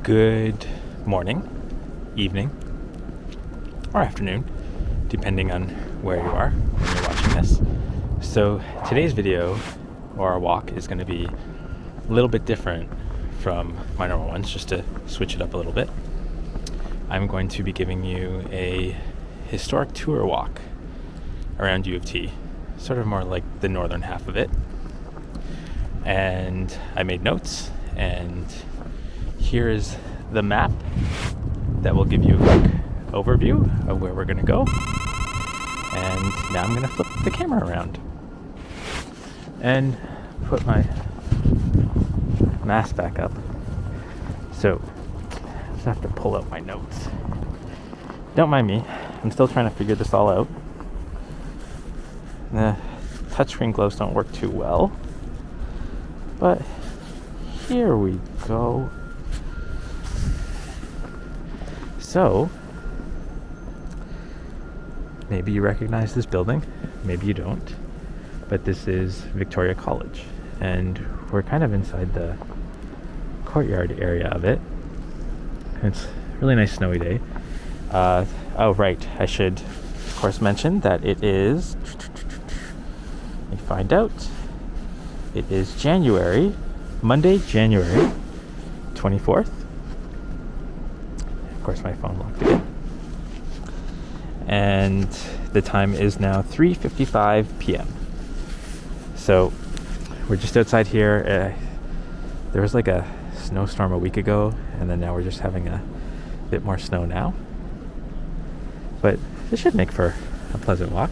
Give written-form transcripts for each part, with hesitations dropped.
Good morning, evening, or afternoon, depending on where you are when you're watching this. So today's video, or our walk, is going to be a little bit different from my normal ones, just to switch it up a little bit. I'm going to be giving you a historic tour walk around U of T, sort of more like the northern half of it. And I made notes, and here is the map that will give you a quick overview of where we're going to go. And now I'm going to flip the camera around and put my mask back up. So I just have to pull out my notes. Don't mind me, I'm still trying to figure this all out. The touchscreen gloves don't work too well, but here we go. So, maybe you recognize this building, maybe you don't, but this is Victoria College, and we're kind of inside the courtyard area of it. It's a really nice snowy day. Oh right, I should of course mention that it is, let me find out, it is Monday, January 24th. Of course, my phone locked again. And the time is now 3:55 p.m. So we're just outside here. There was like a snowstorm a week ago, and then now we're just having a bit more snow now. But this should make for a pleasant walk.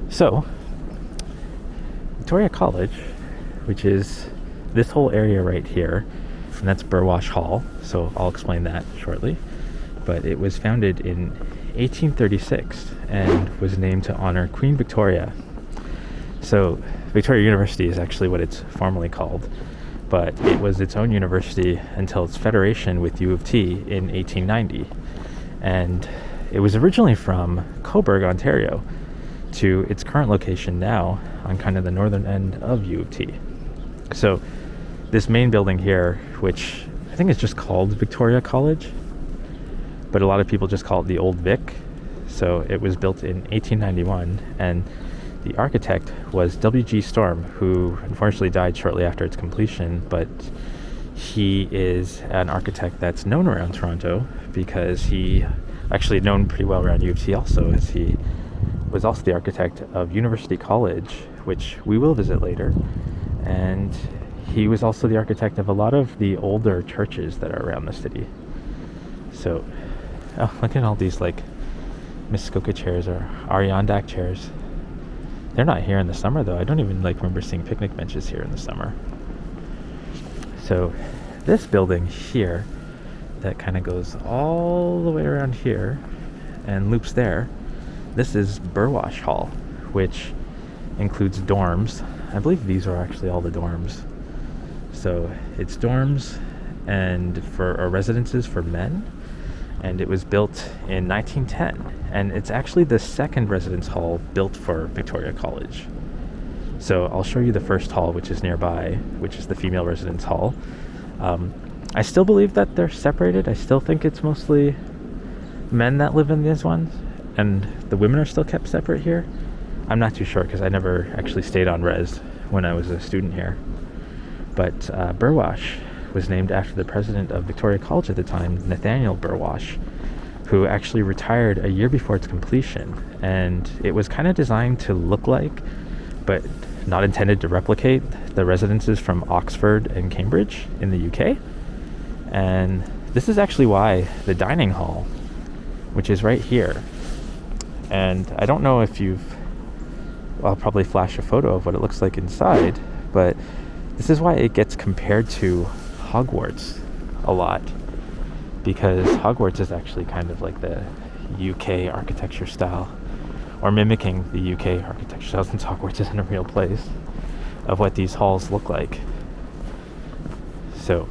So, Victoria College, which is this whole area right here, and that's Burwash Hall, so I'll explain that shortly. But it was founded in 1836 and was named to honor Queen Victoria. So Victoria University is actually what it's formerly called, but it was its own university until its federation with U of T in 1890. And it was originally from Cobourg, Ontario, to its current location now on kind of the northern end of U of T. So this main building here, which I think is just called Victoria College, but a lot of people just call it the Old Vic. So it was built in 1891, and the architect was W.G. Storm, who unfortunately died shortly after its completion, but he is an architect that's known around Toronto because he actually known pretty well around U of T also, as he was also the architect of University College, which we will visit later, and he was also the architect of a lot of the older churches that are around the city. So, look at all these like Muskoka chairs or Adirondack chairs. They're not here in the summer though. I don't even remember seeing picnic benches here in the summer. So, this building here that kind of goes all the way around here and loops there, this is Burwash Hall, which includes dorms. I believe these are actually all the dorms. So it's dorms and for residences for men, and it was built in 1910, and it's actually the second residence hall built for Victoria College. So I'll show you the first hall, which is nearby, which is the female residence hall. I still believe that they're separated. I still think it's mostly men that live in these ones, and the women are still kept separate here. I'm not too sure because I never actually stayed on res when I was a student here. But Burwash was named after the president of Victoria College at the time, Nathaniel Burwash, who actually retired a year before its completion. And it was kind of designed to look like, but not intended to replicate, the residences from Oxford and Cambridge in the UK. And this is actually why the dining hall, which is right here, and I don't know if I'll probably flash a photo of what it looks like inside, but this is why it gets compared to Hogwarts a lot, because Hogwarts is actually kind of like the UK architecture style, or mimicking the UK architecture style, since Hogwarts isn't a real place, of what these halls look like. So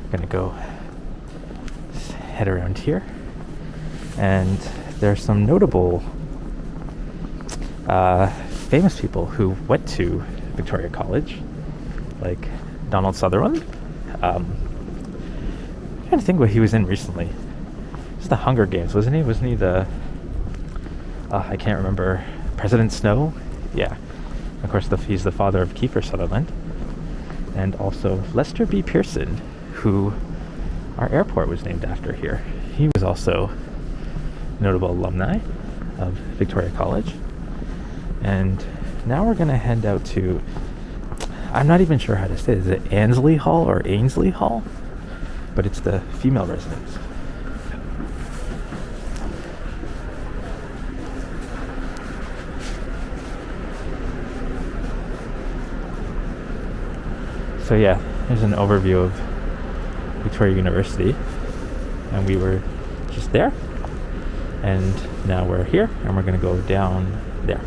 I'm gonna go head around here, and there's some notable famous people who went to Victoria College, like Donald Sutherland I'm trying to think what he was in recently. It's the Hunger Games, wasn't he? Wasn't he the... I can't remember. President Snow? Yeah. Of course, he's the father of Kiefer Sutherland. And also Lester B. Pearson, who our airport was named after here. He was also a notable alumni of Victoria College. And now we're going to head out to... I'm not even sure how to say it. Is it Annesley Hall or Ainsley Hall? But it's the female residence. So yeah, here's an overview of Victoria University. And we were just there. And now we're here, and we're going to go down there.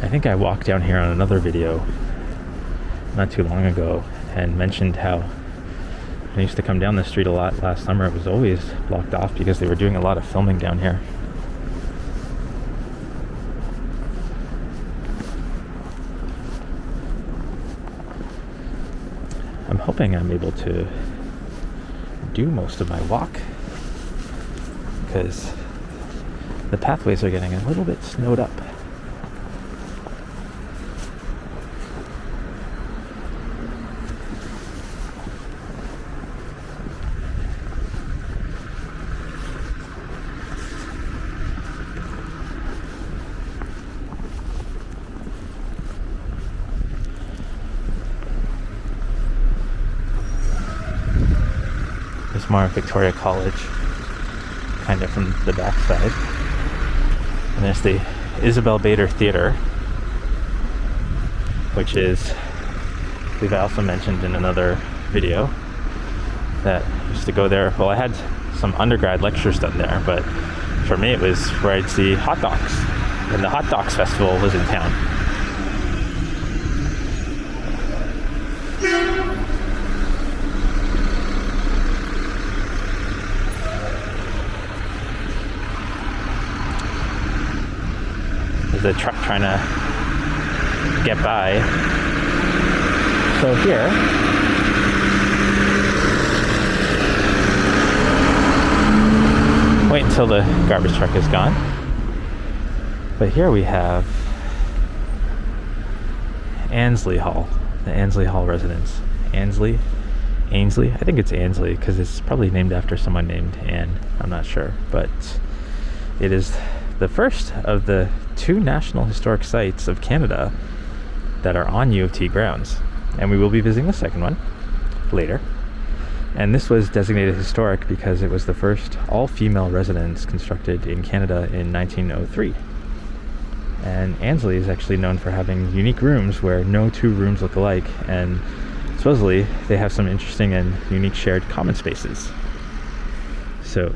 I think I walked down here on another video not too long ago and mentioned how I used to come down this street a lot last summer. It was always blocked off because they were doing a lot of filming down here. I'm hoping I'm able to do most of my walk because the pathways are getting a little bit snowed up. More Victoria College, kind of from the back side. And there's the Isabel Bader Theater, which is, I believe I also mentioned in another video, that I used to go there. Well, I had some undergrad lectures done there, but for me it was where I'd see hot dogs, and the Hot Dogs Festival was in town. The truck trying to get by. So here, wait until the garbage truck is gone. But here we have Annesley Hall, the Annesley Hall residence. Ainsley, I think it's Annesley because it's probably named after someone named Anne. I'm not sure, but it is the first of the 2 National Historic Sites of Canada that are on U of T grounds. And we will be visiting the second one later. And this was designated historic because it was the first all-female residence constructed in Canada in 1903. And Annesley is actually known for having unique rooms where no 2 rooms look alike, and supposedly they have some interesting and unique shared common spaces. So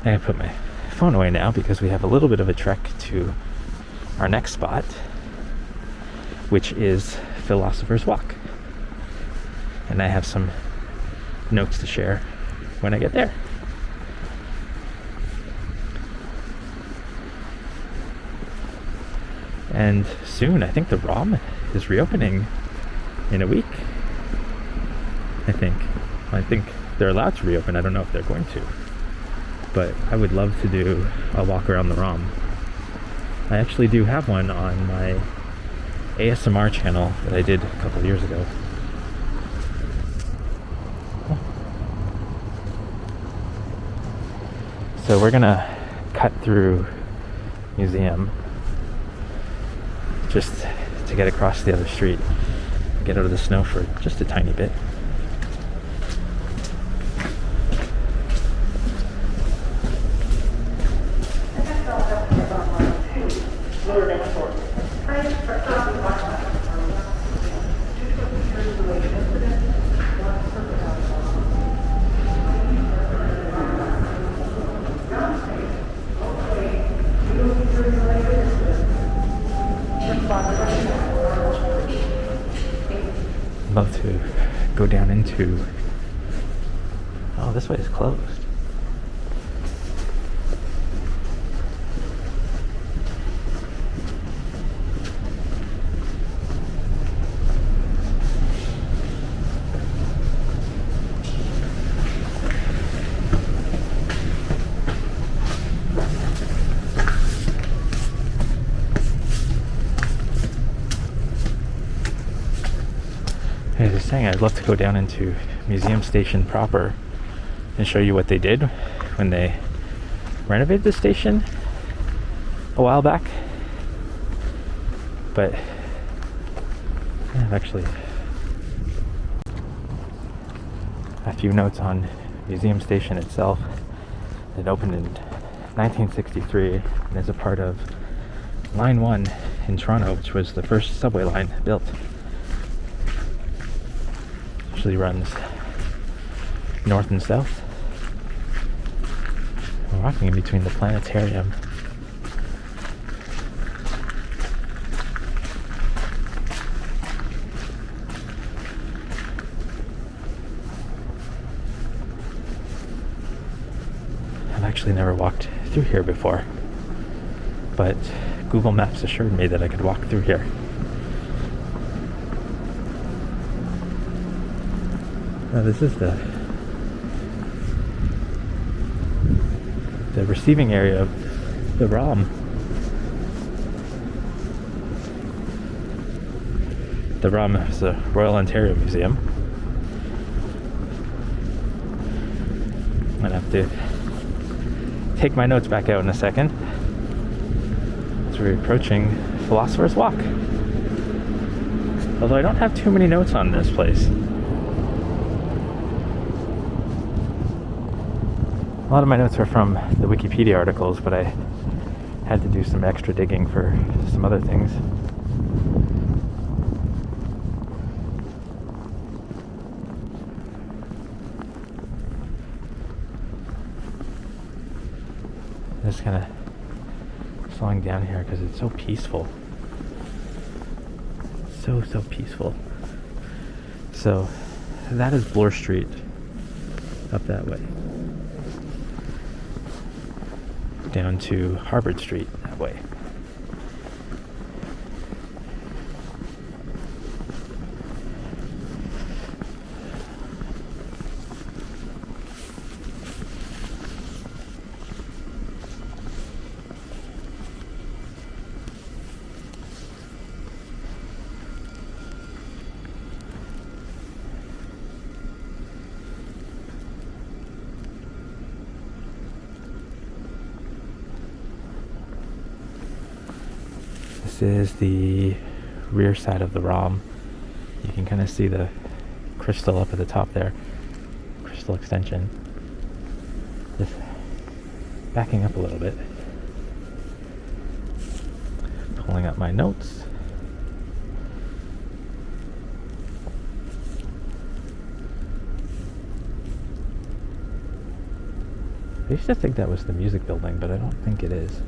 I gotta put my phone away now because we have a little bit of a trek to our next spot, which is Philosopher's Walk. And I have some notes to share when I get there. And soon, I think the ROM is reopening in a week. I think they're allowed to reopen. I don't know if they're going to. But I would love to do a walk around the ROM. I actually do have one on my ASMR channel that I did a couple years ago. So we're gonna cut through museum just to get across the other street, get out of the snow for just a tiny bit. I'd love to go down into... Oh, this way is closed. I was saying I'd love to go down into Museum Station proper and show you what they did when they renovated the station a while back. But I have actually a few notes on Museum Station itself. It opened in 1963 and is a part of Line 1 in Toronto, which was the first subway line built. Usually runs north and south. We're walking in between the planetarium I've actually never walked through here before, but Google Maps assured me that I could walk through here. Now this is the receiving area of the ROM. The ROM is the Royal Ontario Museum. I'm gonna have to take my notes back out in a second. So we're approaching Philosopher's Walk. Although I don't have too many notes on this place. A lot of my notes are from the Wikipedia articles, but I had to do some extra digging for some other things. I'm just kind of slowing down here because it's so peaceful. So peaceful. So that is Bloor Street up that way. Down to Harvard Street that way. This is the rear side of the ROM. You can kind of see the crystal up at the top there. Crystal extension. Just backing up a little bit. Pulling up my notes. I used to think that was the music building, but I don't think it is.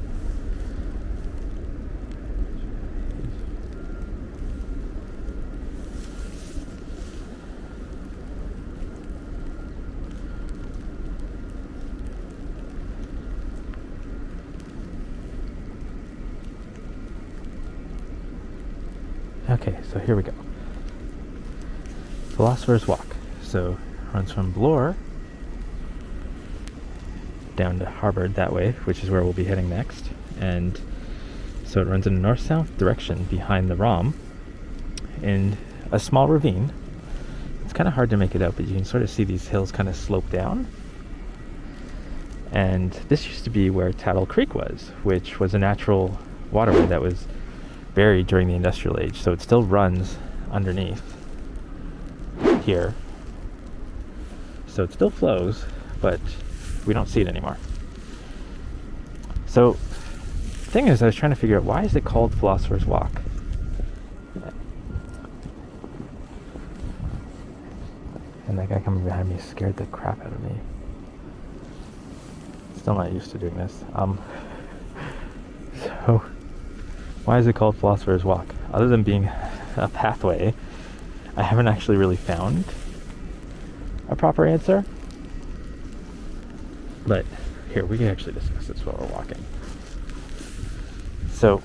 Okay, so here we go. Philosopher's Walk. So it runs from Bloor down to Harvard that way, which is where we'll be heading next. And so it runs in a north-south direction behind the ROM in a small ravine. It's kind of hard to make it out, but you can sort of see these hills kind of slope down. And this used to be where Tattle Creek was, which was a natural waterway that was buried during the industrial age. So it still runs underneath here. So it still flows, but we don't see it anymore. So the thing is, I was trying to figure out, why is it called Philosopher's Walk? And that guy coming behind me scared the crap out of me. Still not used to doing this. So why is it called Philosopher's Walk? Other than being a pathway, I haven't actually really found a proper answer. But here, we can actually discuss this while we're walking. So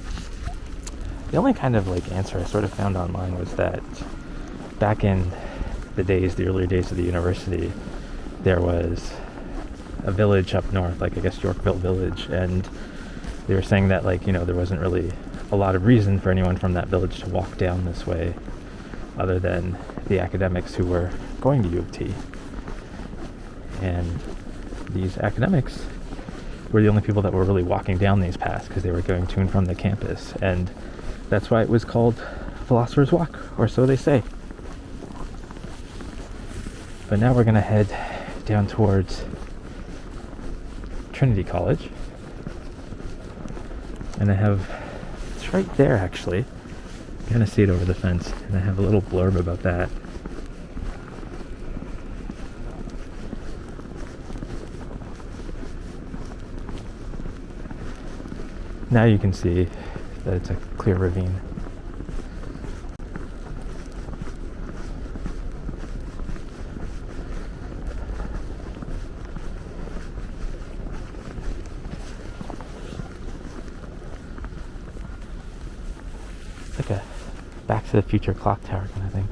the only kind of like answer I sort of found online was that back in the earlier days of the university, there was a village up north, like I guess Yorkville Village, and they were saying that like, there wasn't really a lot of reason for anyone from that village to walk down this way other than the academics who were going to U of T. And these academics were the only people that were really walking down these paths because they were going to and from the campus, and that's why it was called Philosopher's Walk, or so they say. But now we're going to head down towards Trinity College, and it's right there actually. You kind of see it over the fence, and I have a little blurb about that. Now you can see that it's a clear ravine. It's like a Back to the Future clock tower kind of thing.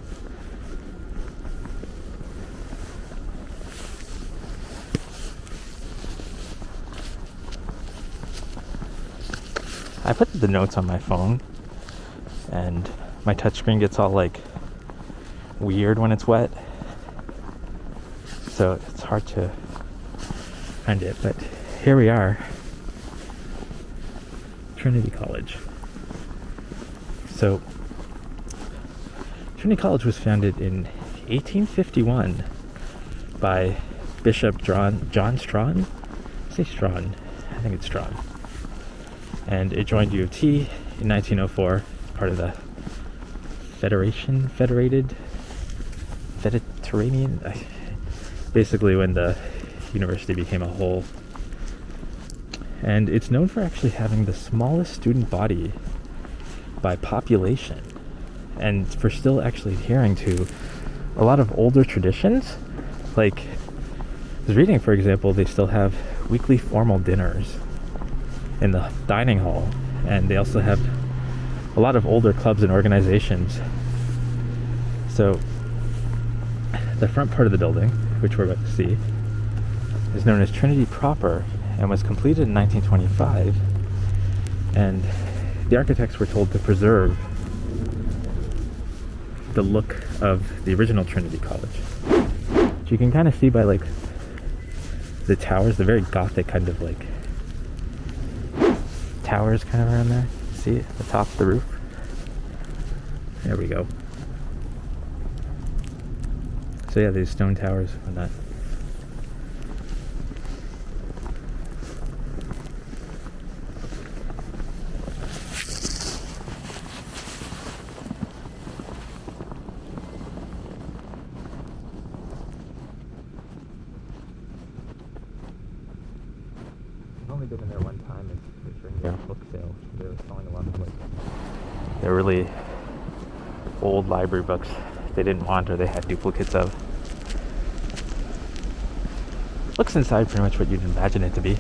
I put the notes on my phone, and my touchscreen gets all like weird when it's wet, so it's hard to find it. But here we are, Trinity College. So Trinity College was founded in 1851 by Bishop John Strawn. Say Strawn. I think it's Strawn. And it joined U of T in 1904, part of the Mediterranean, basically when the university became a whole. And it's known for actually having the smallest student body by population, and for still actually adhering to a lot of older traditions. Like, I was reading, for example, they still have weekly formal dinners in the dining hall, and they also have a lot of older clubs and organizations. So the front part of the building, which we're about to see, is known as Trinity proper and was completed in 1925, and the architects were told to preserve the look of the original Trinity College, which you can kind of see by like the towers, the very Gothic kind of like towers kind of around there. See at the top of the roof? There we go. So yeah, these stone towers and that. I've only been in there one time. It's during their book sale. They were selling a lot of like they're really old library books they didn't want or they had duplicates of. Looks inside pretty much what you'd imagine it to be.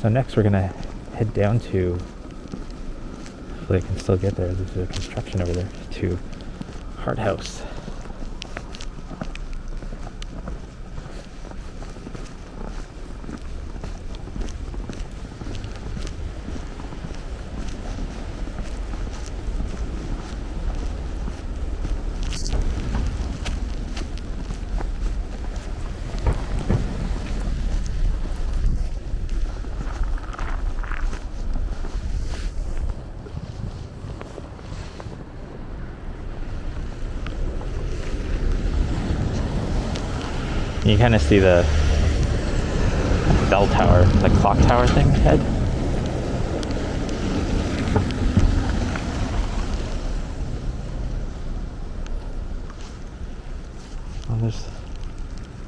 So next we're gonna head down to, hopefully I can still get there, there's a construction over there, to Hart House. You kind of see the bell tower, the clock tower thing ahead. Well, there's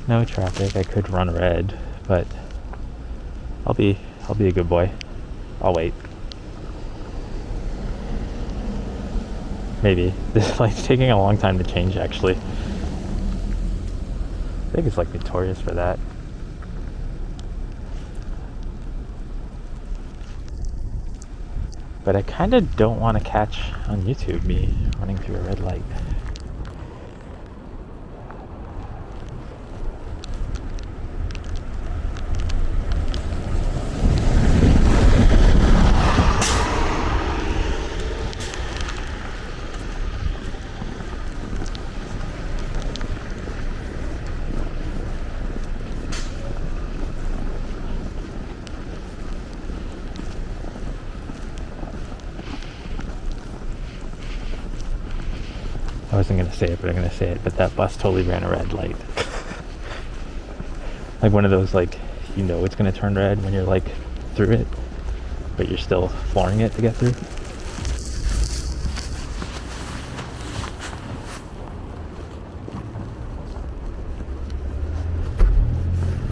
no traffic. I could run red, but I'll be a good boy. I'll wait. Maybe. This light's taking a long time to change, actually. I think it's like notorious for that. But I kind of don't want to catch on YouTube me running through a red light. I wasn't going to say it, but I'm going to say it. But that bus totally ran a red light. Like one of those, like, you know it's going to turn red when you're, like, through it, but you're still flooring it to get through.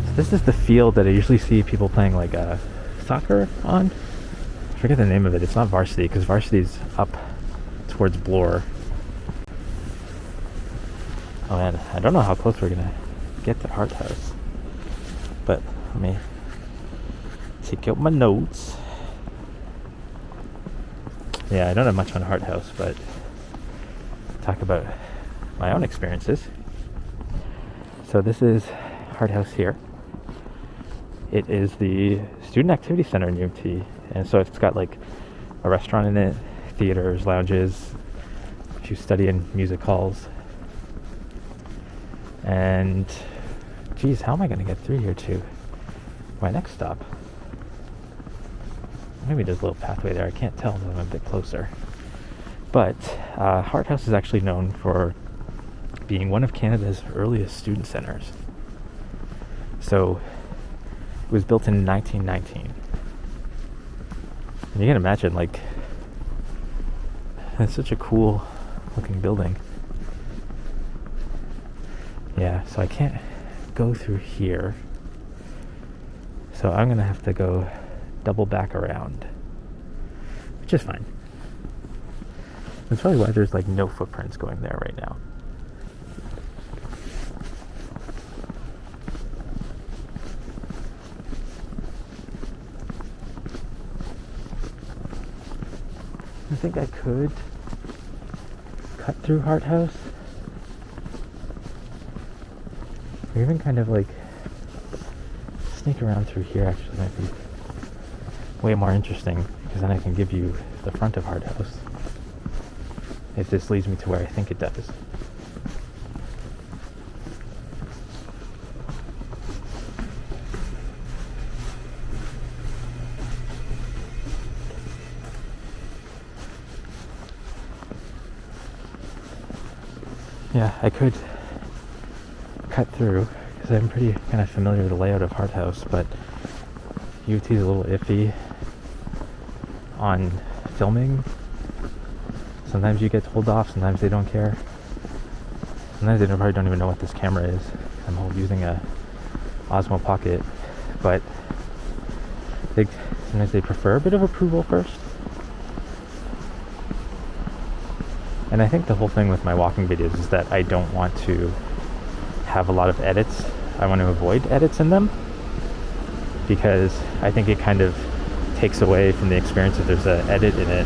So this is the field that I usually see people playing, like, soccer on. I forget the name of it. It's not varsity, because varsity's up towards Bloor. Oh man, I don't know how close we're gonna get to Hart House, but let me take out my notes. Yeah, I don't have much on Hart House, but talk about my own experiences. So this is Hart House here. It is the Student Activity Center in UofT, and so it's got like a restaurant in it, theaters, lounges, a few study and music halls. And geez, how am I going to get through here to my next stop? Maybe there's a little pathway there. I can't tell until I'm a bit closer. But Hart House is actually known for being one of Canada's earliest student centers. So it was built in 1919. And you can imagine, like, it's such a cool looking building. Yeah, so I can't go through here. So I'm going to have to go double back around, which is fine. That's probably why there's like no footprints going there right now. I think I could cut through Hart House. Or even kind of like sneak around through here actually might be way more interesting, because then I can give you the front of Hart House if this leads me to where I think it does. Yeah, I could cut through because I'm pretty kind of familiar with the layout of Hart House, but UofT is a little iffy on filming. Sometimes you get told off, sometimes they don't care. Sometimes they probably don't even know what this camera is. I'm using a Osmo Pocket, but sometimes they prefer a bit of approval first. And I think the whole thing with my walking videos is that I don't want to have a lot of edits. I want to avoid edits in them, because I think it kind of takes away from the experience if there's an edit in it.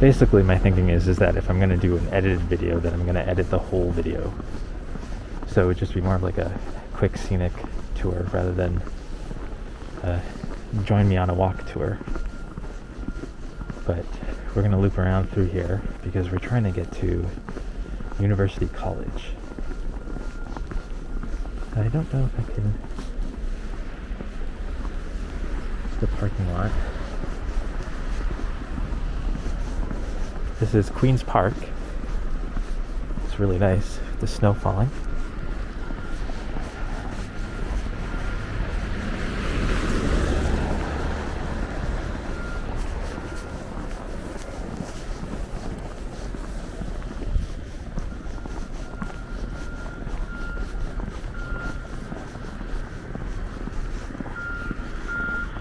Basically, my thinking is that if I'm going to do an edited video, then I'm going to edit the whole video. So it would just be more of like a quick scenic tour rather than join me on a walk tour. But we're going to loop around through here because we're trying to get to UofT College. I don't know if I can the parking lot. This is Queen's Park. It's really nice with the snow falling.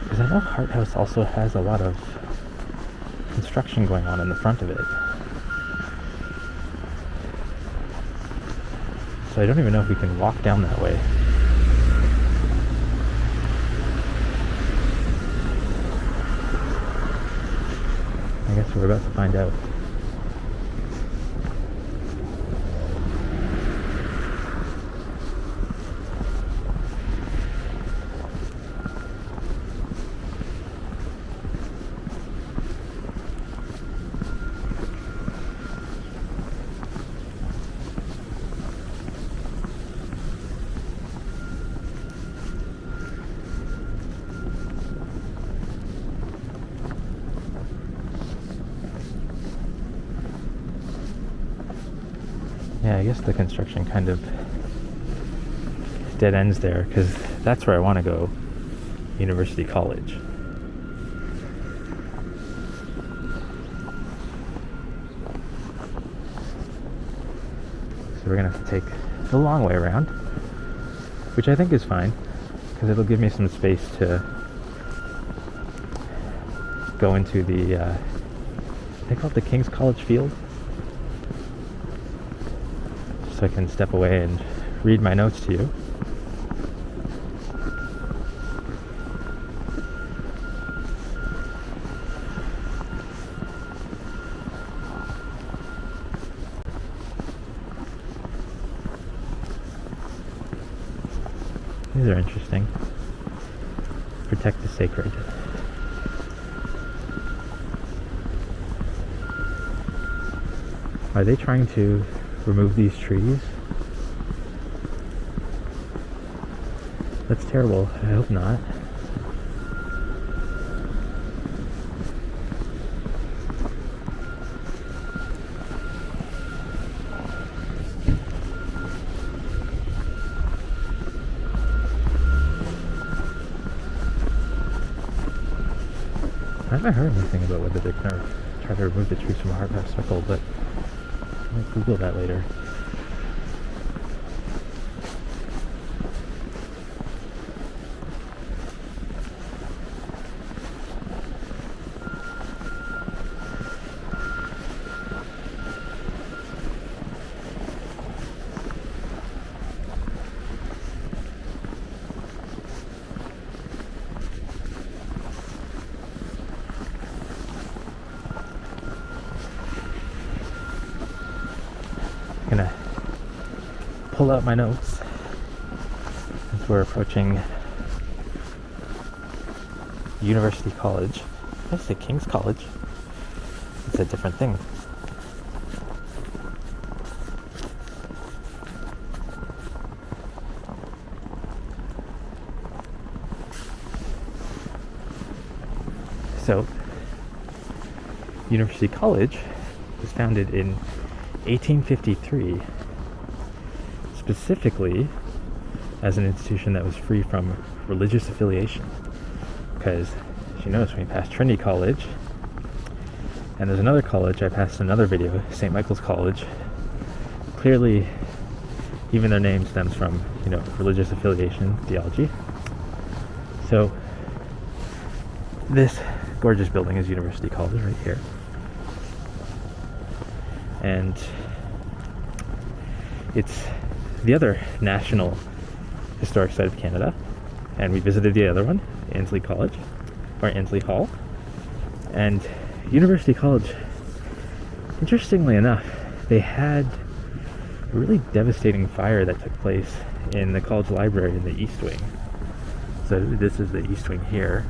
Because I know Hart House also has a lot of construction going on in the front of it. So I don't even know if we can walk down that way. I guess we're about to find out. Yeah, I guess the construction kind of dead ends there, because that's where I want to go, University College. So we're going to have to take the long way around, which I think is fine, because it'll give me some space to go into the, they call it the King's College field. So I can step away and read my notes to you. These are interesting. Protect the sacred. Are they trying to remove these trees? That's terrible. I hope not. I haven't heard anything about whether they're going to try to remove the trees from Hart House Circle, but I might Google that later. Gonna pull out my notes as we're approaching University College. Did I say King's College? It's a different thing. So, University College was founded in 1853, specifically as an institution that was free from religious affiliation. Because, as you notice, when you pass Trinity College, and there's another college I passed in another video, St. Michael's College, clearly even their name stems from, religious affiliation theology. So this gorgeous building is University College right here. And it's the other national historic site of Canada. And we visited the other one, Annesley College, or Annesley Hall. And University College, interestingly enough, they had a really devastating fire that took place in the college library in the East Wing. So this is the East Wing here.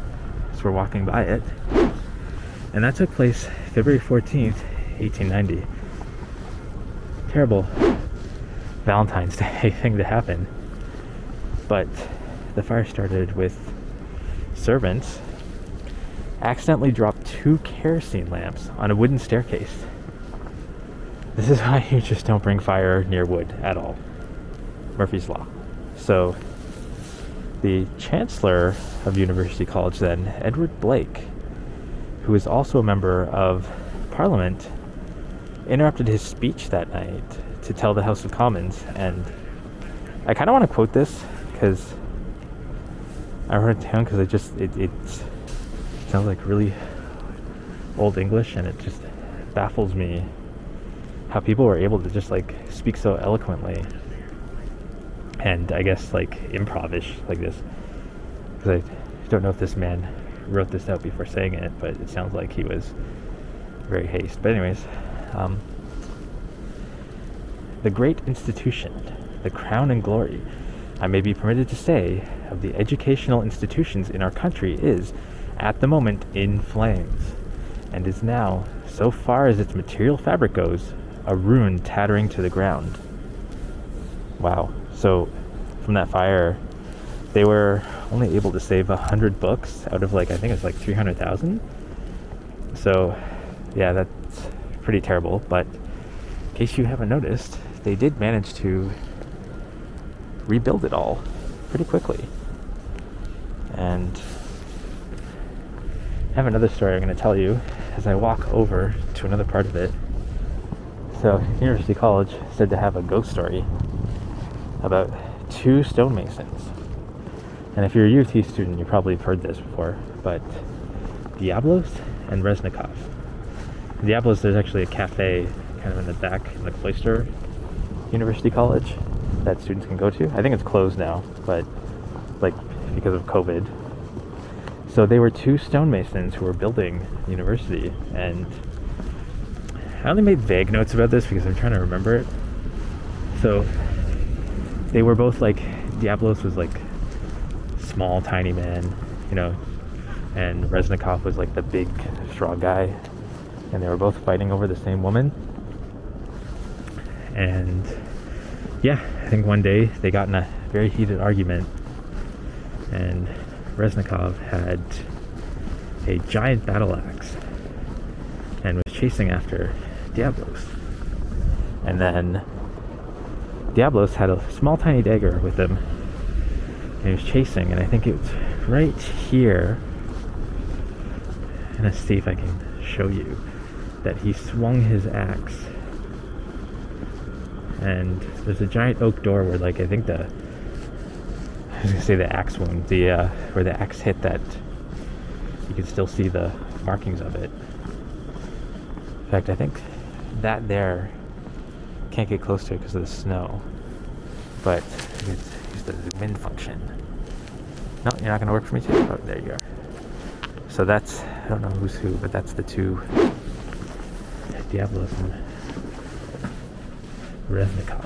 So we're walking by it. And that took place February 14th, 1890. Terrible Valentine's Day thing to happen. But the fire started with servants accidentally dropped 2 kerosene lamps on a wooden staircase. This is why you just don't bring fire near wood at all. Murphy's Law. So, the Chancellor of University College then, Edward Blake, who is also a member of Parliament, interrupted his speech that night to tell the House of Commons, and I kind of want to quote this because I wrote it down because it sounds like really old English, and it just baffles me how people were able to just like speak so eloquently and I guess like improvish like this, because I don't know if this man wrote this out before saying it, but it sounds like he was very hasty. But anyways, the great institution, the crown and glory, I may be permitted to say, of the educational institutions in our country is, at the moment, in flames, and is now, so far as its material fabric goes, a ruin tattering to the ground. Wow. So, from that fire, they were only able to save 100 books out of I think it's 300,000. So, yeah, that's pretty terrible. But in case you haven't noticed, they did manage to rebuild it all pretty quickly. And I have another story I'm going to tell you as I walk over to another part of it. So, University College is said to have a ghost story about 2 stonemasons. And if you're a UofT student, you probably have heard this before, but Diabolos and Reznikoff. Diabolos, there's actually a cafe kind of in the back in the cloister University College that students can go to. I think it's closed now, but because of COVID. So they were 2 stonemasons who were building the university, and I only made vague notes about this because I'm trying to remember it. So they were both Diabolos was small, tiny man, and Reznikoff was the big, strong guy, and they were both fighting over the same woman. And yeah, I think one day they got in a very heated argument, and Reznikoff had a giant battle axe and was chasing after Diabolos. And then Diabolos had a small tiny dagger with him, and he was chasing, and I think it's right here. I'm gonna see if I can show you that he swung his axe, and there's a giant oak door where I think I was gonna say the axe wound, where the axe hit, that you can still see the markings of it. In fact, I think that there can't get close to it because of the snow, but use the zoom in function. No, you're not going to work for me too? Oh, there you are. So that's, I don't know who's who, but that's the 2 Diabolos and Reznikoff.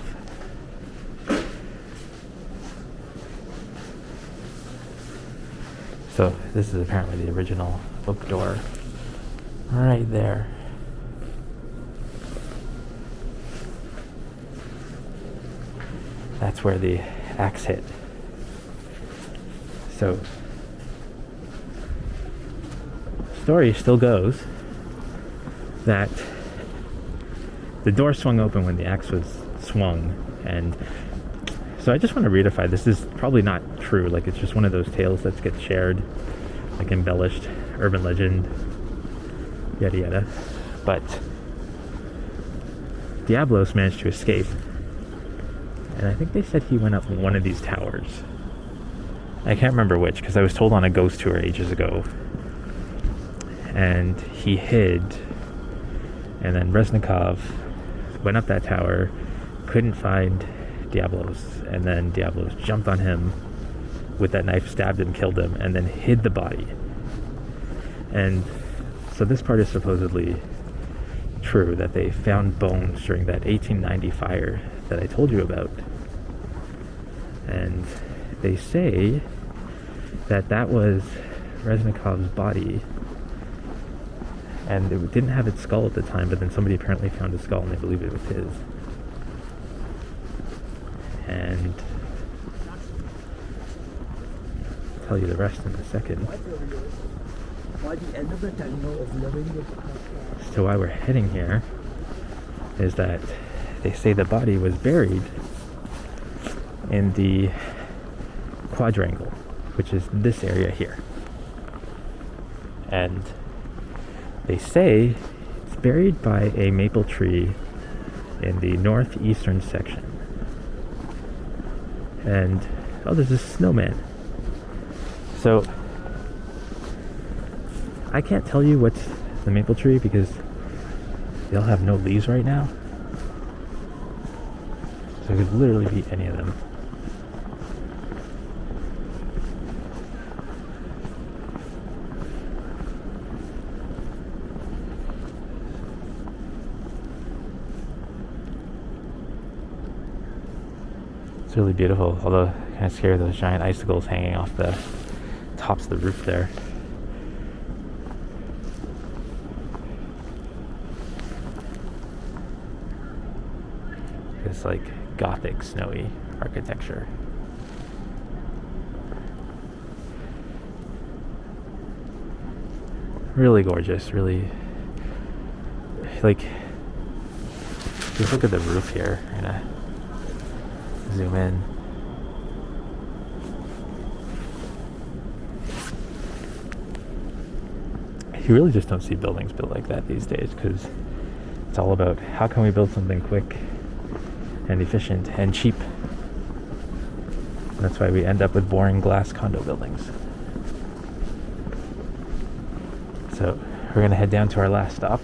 So this is apparently the original oak door right there. That's where the axe hit. So, the story still goes that the door swung open when the axe was swung, and so I just want to reedify. This is probably not true. It's just one of those tales that gets shared, embellished, urban legend, yada yada. But Diabolos managed to escape. And I think they said he went up one of these towers. I can't remember which, because I was told on a ghost tour ages ago. And he hid. And then Reznikoff went up that tower, couldn't find Diabolos. And then Diabolos jumped on him with that knife, stabbed him, killed him, and then hid the body. And so this part is supposedly true, that they found bones during that 1890 fire that I told you about. And they say that was Reznikoff's body, and it didn't have its skull at the time, but then somebody apparently found his skull and they believe it was his. And I'll tell you the rest in a second. By the end of the techno of living with So why we're heading here is that they say the body was buried in the Quadrangle, which is this area here. And they say it's buried by a maple tree in the northeastern section. And oh, there's a snowman. So I can't tell you what's the maple tree because they'll have no leaves right now. So it could literally be any of them. It's really beautiful, although kind of scary, those giant icicles hanging off the tops of the roof there. It's like Gothic, snowy architecture. Really gorgeous, really, like, just look at the roof here. I'm gonna zoom in. You really just don't see buildings built like that these days because it's all about how can we build something quick and efficient and cheap. And that's why we end up with boring glass condo buildings. So we're gonna head down to our last stop.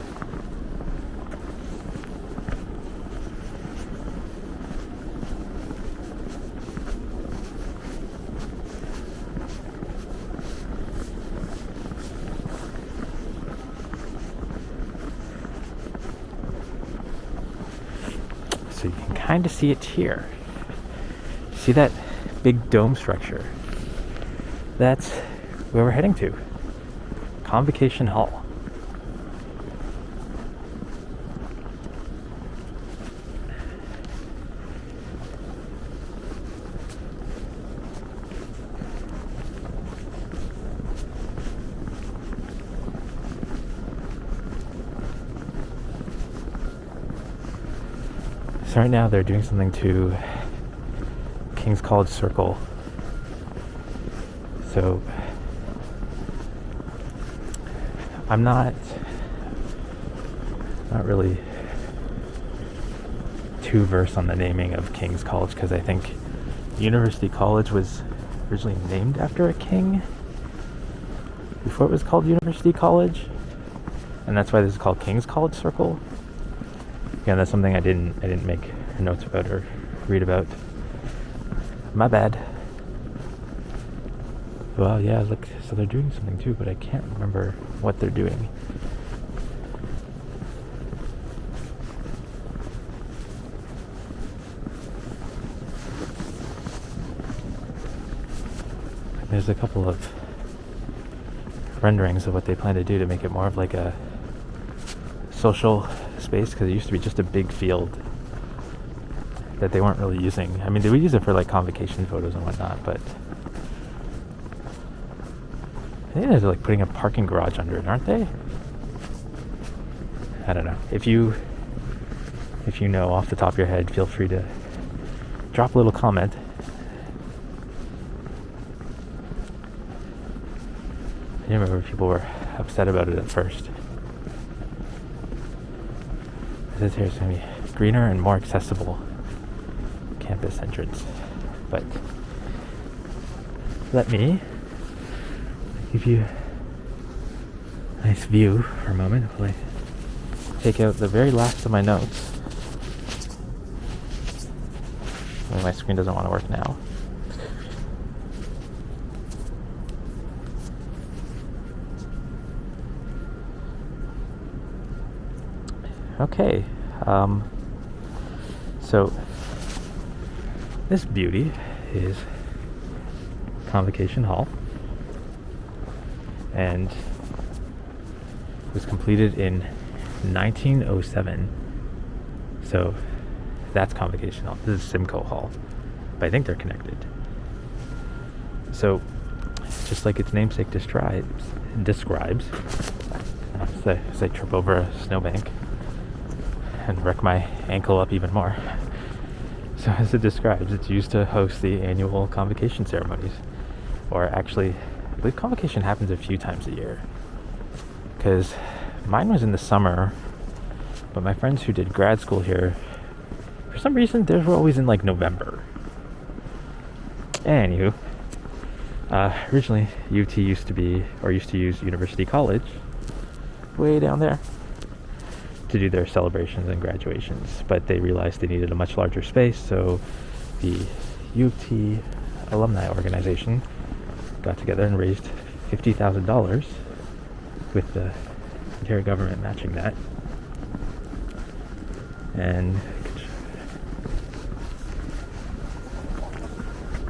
So you can kind of see it here. See that big dome structure? That's where we're heading to. Convocation Hall. So right now they're doing something to King's College Circle. So I'm not really too versed on the naming of King's College because I think University College was originally named after a king before it was called University College, and that's why this is called King's College Circle. Again, that's something I didn't make notes about or read about. My bad. Well, yeah, look, so they're doing something too, but I can't remember what they're doing. There's a couple of renderings of what they plan to do to make it more of like a social space, because it used to be just a big field that they weren't really using. I mean, they would use it for like convocation photos and whatnot, but I think they're like putting a parking garage under it, aren't they? I don't know. If you know off the top of your head, feel free to drop a little comment. I remember people were upset about it at first. It says here it's going to be greener and more accessible campus entrance. But let me give you a nice view for a moment while I take out the very last of my notes. My screen doesn't want to work now. Okay, so this beauty is Convocation Hall, and it was completed in 1907. So that's Convocation Hall. This is Simcoe Hall, but I think they're connected. So just like its namesake describes. As I trip over a snowbank and wreck my ankle up even more. So as it describes, it's used to host the annual convocation ceremonies. Or actually, I believe convocation happens a few times a year. Because mine was in the summer, but my friends who did grad school here, for some reason, theirs were always in like November. Anywho, originally UT used to use University College, way down there, to do their celebrations and graduations, but they realized they needed a much larger space, so the UofT alumni organization got together and raised $50,000 with the Ontario government matching that, and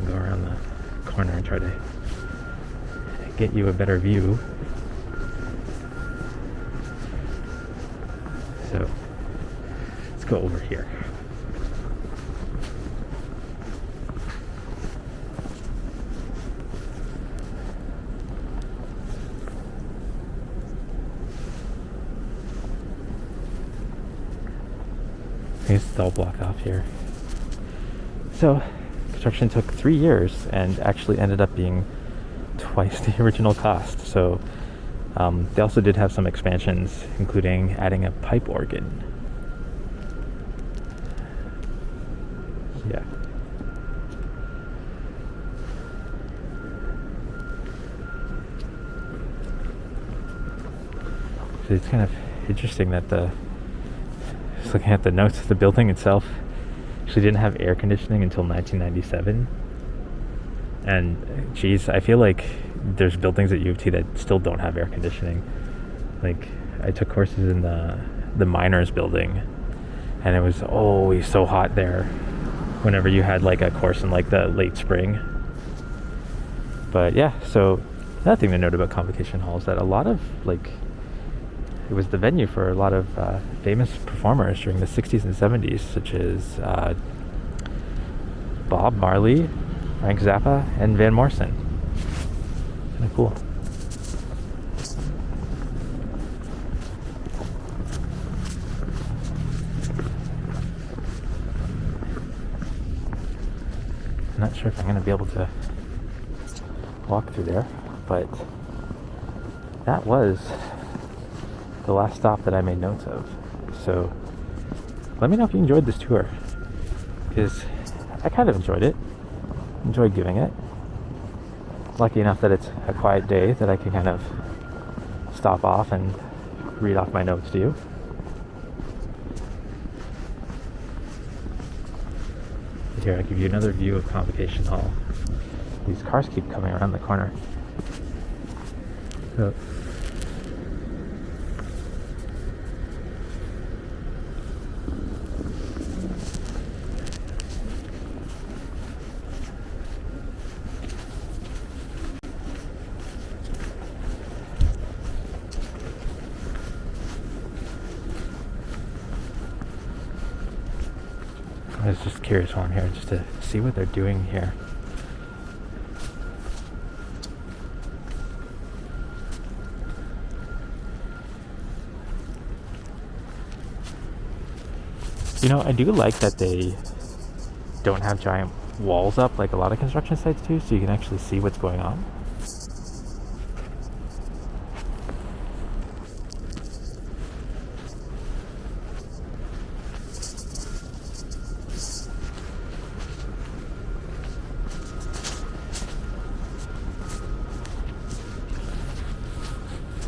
go around the corner and try to get you a better view. So let's go over here. I guess it's all blocked off here. So construction took 3 years and actually ended up being twice the original cost. So they also did have some expansions, including adding a pipe organ. Yeah. So it's kind of interesting that just looking at the notes, the building itself actually didn't have air conditioning until 1997. And geez, I feel like there's buildings at UofT that still don't have air conditioning. Like, I took courses in the miners building, and it was always so hot there whenever you had like a course in like the late spring. But yeah, so another thing to note about Convocation Hall is that a lot of it was the venue for a lot of famous performers during the 60s and 70s, such as Bob Marley, Frank Zappa, and Van Morrison. Kind of cool. I'm not sure if I'm going to be able to walk through there, but that was the last stop that I made notes of. So let me know if you enjoyed this tour, because I kind of enjoyed it. Enjoyed giving it. Lucky enough that it's a quiet day that I can kind of stop off and read off my notes to you. Here, I'll give you another view of Convocation Hall. These cars keep coming around the corner. So, I was just curious while I'm here just to see what they're doing here. You know, I do like that they don't have giant walls up like a lot of construction sites do, so you can actually see what's going on.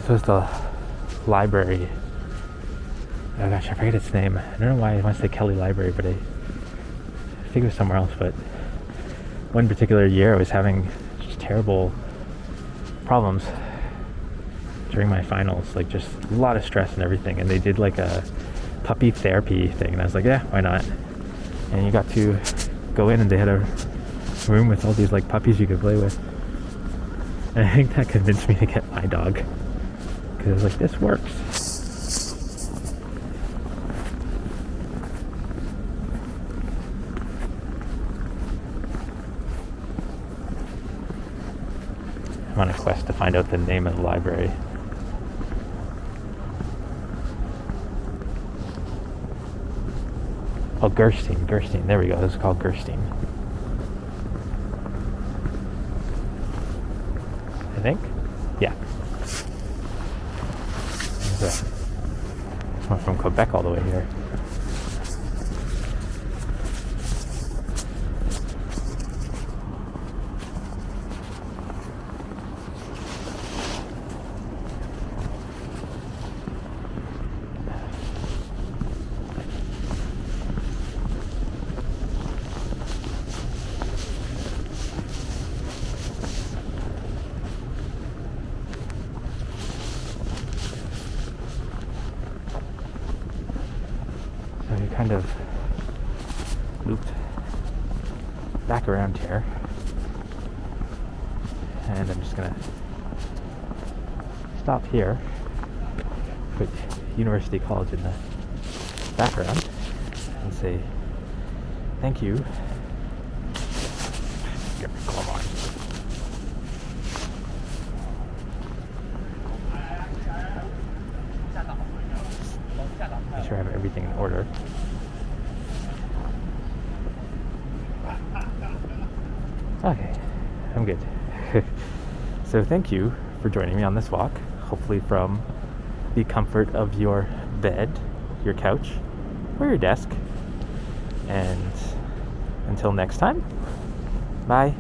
So it's the library. Oh gosh, I forget its name. I don't know why I want to say Kelly Library, but I think it was somewhere else. But one particular year I was having just terrible problems during my finals, like just a lot of stress and everything. And they did like a puppy therapy thing, and I was like, yeah, why not? And you got to go in and they had a room with all these like puppies you could play with. And I think that convinced me to get my dog. I was like, this works. I'm on a quest to find out the name of the library. Oh, Gerstein. There we go. This is called Gerstein. I think? Yeah. Someone from Quebec all the way here. So we kind of looped back around here, and I'm just gonna stop here, put University College in the background, and say thank you. Get my glove on. Make sure I have everything in order. Okay, I'm good. So thank you for joining me on this walk, hopefully from the comfort of your bed, your couch, or your desk. And until next time, bye.